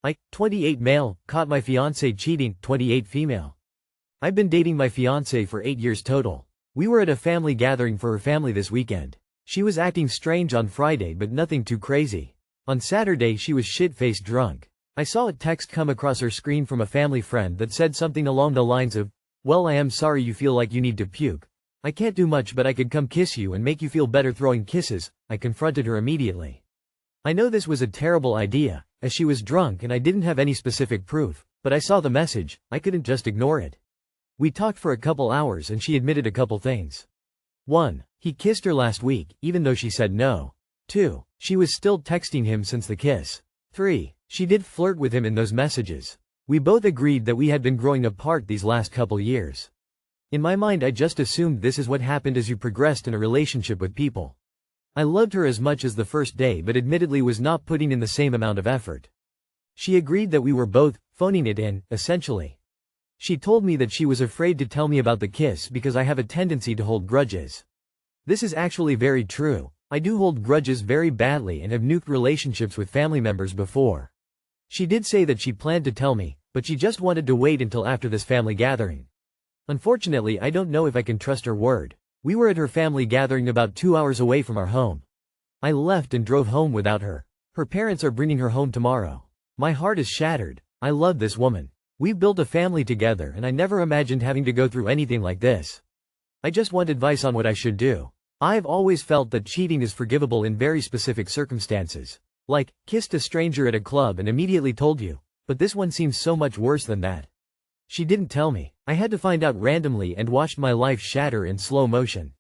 I, 28 male, caught my fiancé cheating, 28 female. I've been dating my fiancé for 8 years total. We were at a family gathering for her family this weekend. She was acting strange on Friday but nothing too crazy. On Saturday she was shit-faced drunk. I saw a text come across her screen from a family friend that said something along the lines of, "Well, I am sorry you feel like you need to puke. I can't do much but I could come kiss you and make you feel better throwing kisses." I confronted her immediately. I know this was a terrible idea, as she was drunk and I didn't have any specific proof, but I saw the message, I couldn't just ignore it. We talked for a couple hours and she admitted a couple things. 1. He kissed her last week, even though she said no. 2. She was still texting him since the kiss. 3. She did flirt with him in those messages. We both agreed that we had been growing apart these last couple years. In my mind I just assumed this is what happened as you progressed in a relationship with people. I loved her as much as the first day but admittedly was not putting in the same amount of effort. She agreed that we were both phoning it in, essentially. She told me that she was afraid to tell me about the kiss because I have a tendency to hold grudges. This is actually very true. I do hold grudges very badly and have nuked relationships with family members before. She did say that she planned to tell me, but she just wanted to wait until after this family gathering. Unfortunately, I don't know if I can trust her word. We were at her family gathering about 2 hours away from our home. I left and drove home without her. Her parents are bringing her home tomorrow. My heart is shattered. I love this woman. We've built a family together and I never imagined having to go through anything like this. I just want advice on what I should do. I've always felt that cheating is forgivable in very specific circumstances. Like, kissed a stranger at a club and immediately told you. But this one seems so much worse than that. She didn't tell me. I had to find out randomly and watched my life shatter in slow motion.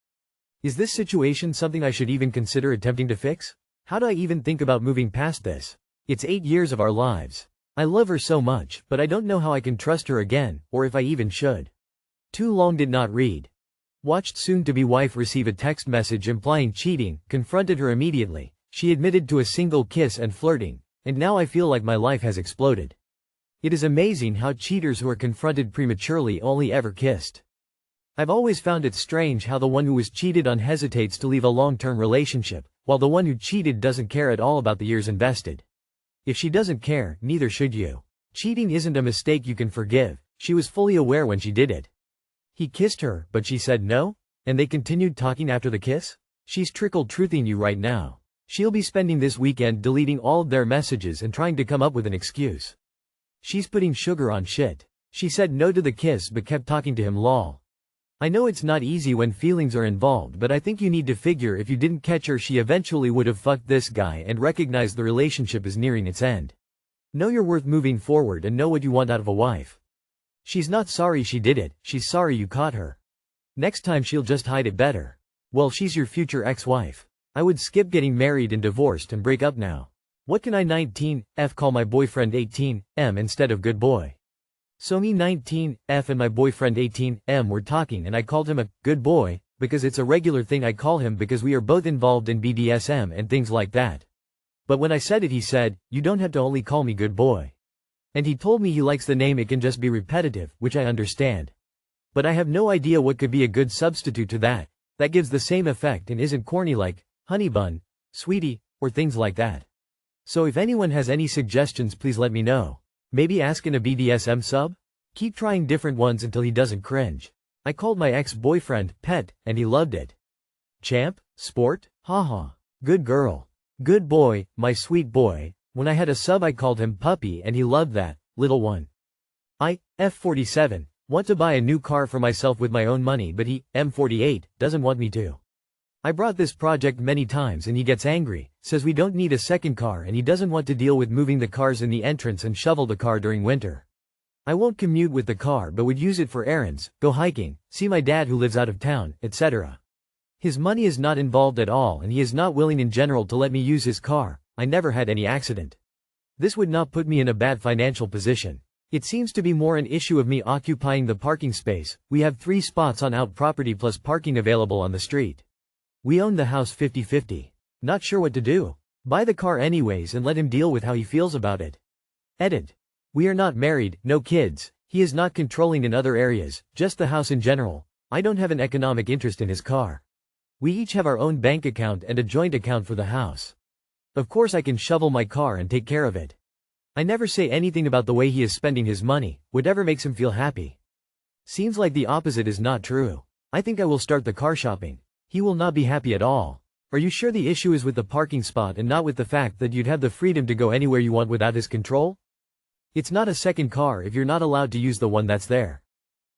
Is this situation something I should even consider attempting to fix? How do I even think about moving past this? It's 8 years of our lives. I love her so much, but I don't know how I can trust her again, or if I even should. Too long did not read. Watched soon-to-be wife receive a text message implying cheating, confronted her immediately. She admitted to a single kiss and flirting, and now I feel like my life has exploded. It is amazing how cheaters who are confronted prematurely only ever kissed. I've always found it strange how the one who was cheated on hesitates to leave a long-term relationship, while the one who cheated doesn't care at all about the years invested. If she doesn't care, neither should you. Cheating isn't a mistake you can forgive. She was fully aware when she did it. He kissed her, but she said no? And they continued talking after the kiss? She's trickle-truthing you right now. She'll be spending this weekend deleting all of their messages and trying to come up with an excuse. She's putting sugar on shit. She said no to the kiss but kept talking to him lol. I know it's not easy when feelings are involved, but I think you need to figure if you didn't catch her she eventually would have fucked this guy and recognized the relationship is nearing its end. Know your worth moving forward and know what you want out of a wife. She's not sorry she did it, she's sorry you caught her. Next time she'll just hide it better. Well, she's your future ex-wife. I would skip getting married and divorced and break up now. What can I 19F call my boyfriend 18M instead of good boy? So me 19F and my boyfriend 18M were talking and I called him a good boy because it's a regular thing I call him because we are both involved in BDSM and things like that. But when I said it he said, "You don't have to only call me good boy." And he told me he likes the name, it can just be repetitive, which I understand. But I have no idea what could be a good substitute to that gives the same effect and isn't corny like honey bun, sweetie, or things like that. So if anyone has any suggestions please let me know. Maybe ask in a BDSM sub? Keep trying different ones until he doesn't cringe. I called my ex-boyfriend pet and he loved it. Champ? Sport? Haha. Good girl. Good boy, my sweet boy. When I had a sub I called him puppy and he loved that, little one. I, F47, want to buy a new car for myself with my own money but he, M48, doesn't want me to. I brought this project many times and he gets angry, says we don't need a second car and he doesn't want to deal with moving the cars in the entrance and shovel the car during winter. I won't commute with the car but would use it for errands, go hiking, see my dad who lives out of town, etc. His money is not involved at all and he is not willing in general to let me use his car. I never had any accident. This would not put me in a bad financial position. It seems to be more an issue of me occupying the parking space. We have 3 spots on out property plus parking available on the street. We own the house 50-50. Not sure what to do. Buy the car anyways and let him deal with how he feels about it. Edit. We are not married, no kids, he is not controlling in other areas, just the house in general. I don't have an economic interest in his car. We each have our own bank account and a joint account for the house. Of course I can shovel my car and take care of it. I never say anything about the way he is spending his money, whatever makes him feel happy. Seems like the opposite is not true. I think I will start the car shopping. He will not be happy at all. Are you sure the issue is with the parking spot and not with the fact that you'd have the freedom to go anywhere you want without his control? It's not a second car if you're not allowed to use the one that's there.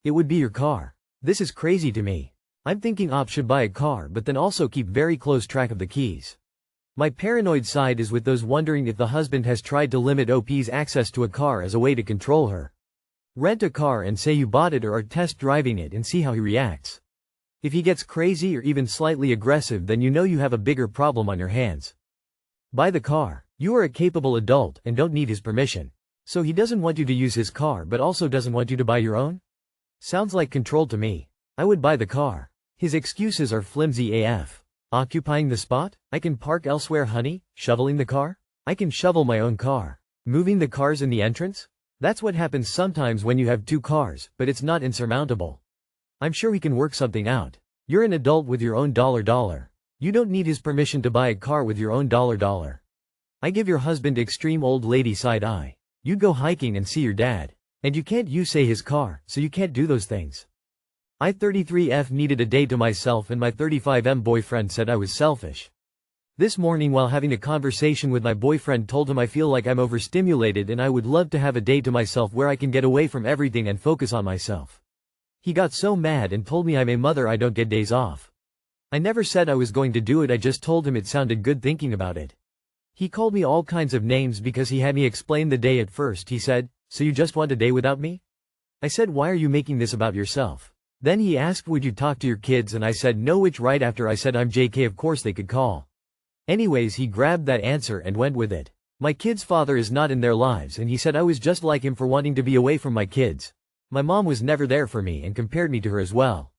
It would be your car. This is crazy to me. I'm thinking Op should buy a car but then also keep very close track of the keys. My paranoid side is with those wondering if the husband has tried to limit OP's access to a car as a way to control her. Rent a car and say you bought it or are test driving it and see how he reacts. If he gets crazy or even slightly aggressive, then you know you have a bigger problem on your hands. Buy the car. You are a capable adult and don't need his permission. So he doesn't want you to use his car but also doesn't want you to buy your own? Sounds like control to me. I would buy the car. His excuses are flimsy AF. Occupying the spot? I can park elsewhere, honey. Shoveling the car? I can shovel my own car. Moving the cars in the entrance? That's what happens sometimes when you have two cars, but it's not insurmountable. I'm sure we can work something out. You're an adult with your own dollar. You don't need his permission to buy a car with your own dollar. I give your husband extreme old lady side eye. You go hiking and see your dad. And you can't say his car, so you can't do those things. I 33F needed a day to myself and my 35M boyfriend said I was selfish. This morning while having a conversation with my boyfriend told him I feel like I'm overstimulated and I would love to have a day to myself where I can get away from everything and focus on myself. He got so mad and told me I'm a mother, I don't get days off. I never said I was going to do it, I just told him it sounded good thinking about it. He called me all kinds of names because he had me explain the day. At first he said, "So you just want a day without me?" I said, "Why are you making this about yourself?" Then he asked, "Would you talk to your kids?" And I said no, which right after I said I'm JK, of course they could call. Anyways, he grabbed that answer and went with it. My kid's father is not in their lives and he said I was just like him for wanting to be away from my kids. My mom was never there for me and compared me to her as well.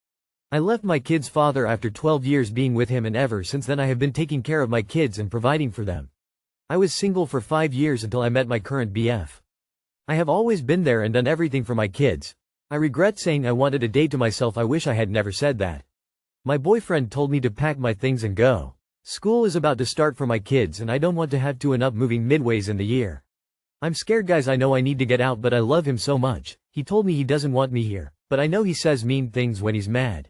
I left my kid's father after 12 years being with him and ever since then I have been taking care of my kids and providing for them. I was single for 5 years until I met my current BF. I have always been there and done everything for my kids. I regret saying I wanted a day to myself. I wish I had never said that. My boyfriend told me to pack my things and go. School is about to start for my kids and I don't want to have to end up moving midways in the year. I'm scared, guys. I know I need to get out but I love him so much. He told me he doesn't want me here, but I know he says mean things when he's mad.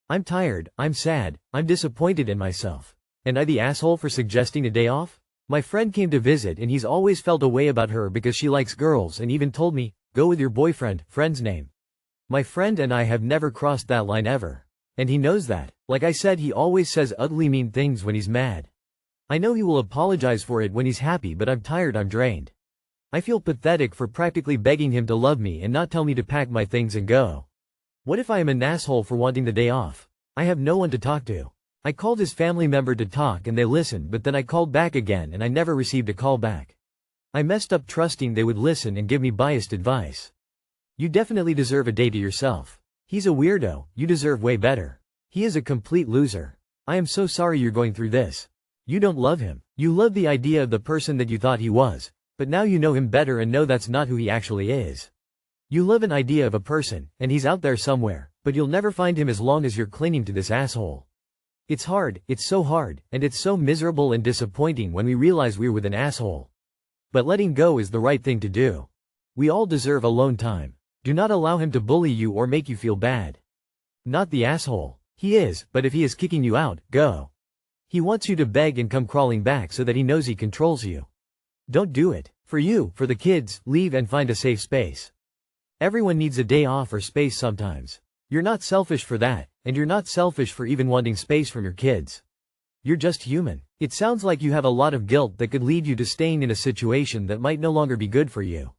I'm tired, I'm sad, I'm disappointed in myself. Am I the asshole for suggesting a day off? My friend came to visit and he's always felt a way about her because she likes girls and even told me, "Go with your boyfriend," friend's name. My friend and I have never crossed that line ever. And he knows that. Like I said, he always says ugly mean things when he's mad. I know he will apologize for it when he's happy, but I'm tired, I'm drained. I feel pathetic for practically begging him to love me and not tell me to pack my things and go. What if I am an asshole for wanting the day off? I have no one to talk to. I called his family member to talk and they listened, but then I called back again and I never received a call back. I messed up trusting they would listen and give me biased advice. You definitely deserve a day to yourself. He's a weirdo, you deserve way better. He is a complete loser. I am so sorry you're going through this. You don't love him. You love the idea of the person that you thought he was, but now you know him better and know that's not who he actually is. You love an idea of a person, and he's out there somewhere, but you'll never find him as long as you're clinging to this asshole. It's hard, it's so hard, and it's so miserable and disappointing when we realize we're with an asshole. But letting go is the right thing to do. We all deserve alone time. Do not allow him to bully you or make you feel bad. Not the asshole. He is, but if he is kicking you out, go. He wants you to beg and come crawling back so that he knows he controls you. Don't do it. For you, for the kids, leave and find a safe space. Everyone needs a day off or space sometimes. You're not selfish for that, and you're not selfish for even wanting space from your kids. You're just human. It sounds like you have a lot of guilt that could lead you to staying in a situation that might no longer be good for you.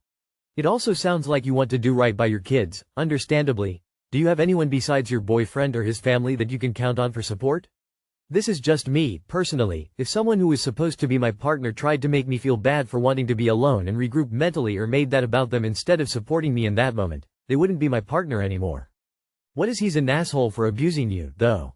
It also sounds like you want to do right by your kids, understandably. Do you have anyone besides your boyfriend or his family that you can count on for support? This is just me, personally. If someone who was supposed to be my partner tried to make me feel bad for wanting to be alone and regroup mentally or made that about them instead of supporting me in that moment, they wouldn't be my partner anymore. What is he's an asshole for abusing you, though?